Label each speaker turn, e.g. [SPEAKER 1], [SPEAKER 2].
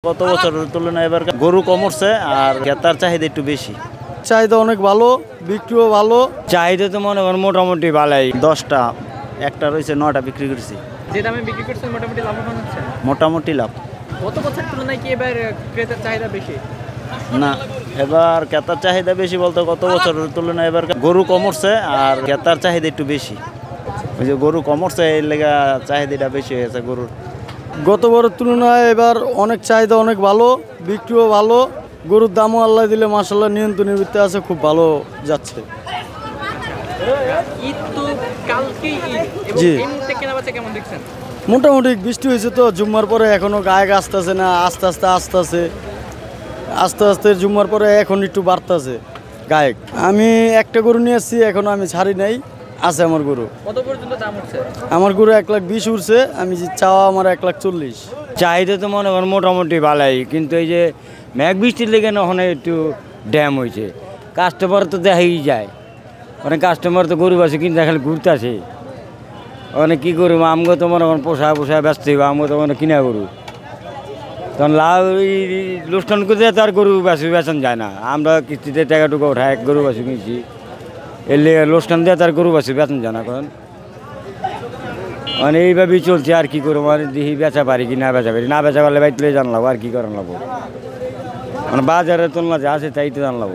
[SPEAKER 1] গত বছরের তুলনায় এবার গরু কম উঠছে আর ক্রেতার চাহিদা একটু বেশি।
[SPEAKER 2] চাহিদা অনেক ভালো, বিক্রিও ভালো।
[SPEAKER 3] চাহিদা তো মনে করেন মোটামুটি ভালোই।
[SPEAKER 1] 10টা, একটা রয়েছে 9টা বিক্রি করছি।
[SPEAKER 4] যে দামে বিক্রি করছেন মোটামুটি লাভবান হচ্ছে?
[SPEAKER 1] মোটামুটি লাভ।
[SPEAKER 4] গত বছরের তুলনায় কি এবার ক্রেতার চাহিদা বেশি?
[SPEAKER 1] না, এবার ক্রেতার চাহিদা বেশি বলতে গত বছরের তুলনায় এবার গরু কম উঠছে আর ক্রেতার চাহিদা একটু বেশি। ওই যে গরু কম উঠছে এর লেগে চাহিদাটা বেশি হয়েছে গরুর।
[SPEAKER 2] গতবারের তুলনায় এবার অনেক চাহিদা অনেক ভালো, বিক্রিও ভালো। গরুর দামও আল্লাহ দিলে মাশাআল্লাহ নিয়ন্ত্রণের ভিতরে আছে, খুব ভালো যাচ্ছে।
[SPEAKER 4] ঈদ তো কালকেই ঈদ, এবং
[SPEAKER 2] জি।
[SPEAKER 4] এই মুহূর্তে কেনাবেচা কেমন দেখছেন?
[SPEAKER 2] মোটামুটি বৃষ্টি হয়েছে তো জুম্মার পরে, এখনও গায়ে আসতেছে না, আস্তে আস্তে জুম্মার পরে এখন একটু বাড়তেছে গায়ক। আমি একটা গরু নিয়ে আসছি, এখনও আমি ছাড়ি নাই, আছে আমার গরু।
[SPEAKER 4] কত পর্যন্ত দাম উঠছে?
[SPEAKER 2] আমার গরু 1,20,000 উঠছে, আমি যে চাওয়া আমার 1,40,000।
[SPEAKER 3] চাহিদা তো মনে করেন মোটামুটি ভালোই, কিন্তু এই যে মেঘ বৃষ্টির লেগে না ওখানে একটু ড্যাম হয়েছে। কাস্টমার তো দেখাই যায়, অনেক কাস্টমার তো গরু আছে কিন্তু খালি ঘুরতে আসে। অনেক কী করবো, আমগো তো মনে করেন পোষায় ব্যস্ত হইব, আমগো তো মানে কিনা গরু। তখন লাভ লোকসান করে তার গরু বেচন যায় না। আমরা কিস্তিতে টাকাটুকু উঠায় এক গরু বাছু কিনছি, এর লেগে লোকসান দিয়ে তার গরু বাছু বেতন যায় না। কারণ মানে এইভাবেই চলছে, আর কি করবো, মানে দেখি বেচা পারি কি না বেচা পারি, না বেচা পারলে বাইতে জানলাম আর কি করেন লাগবো, মানে বাজারে তুলনা যে আছে তাই তো জানলাম।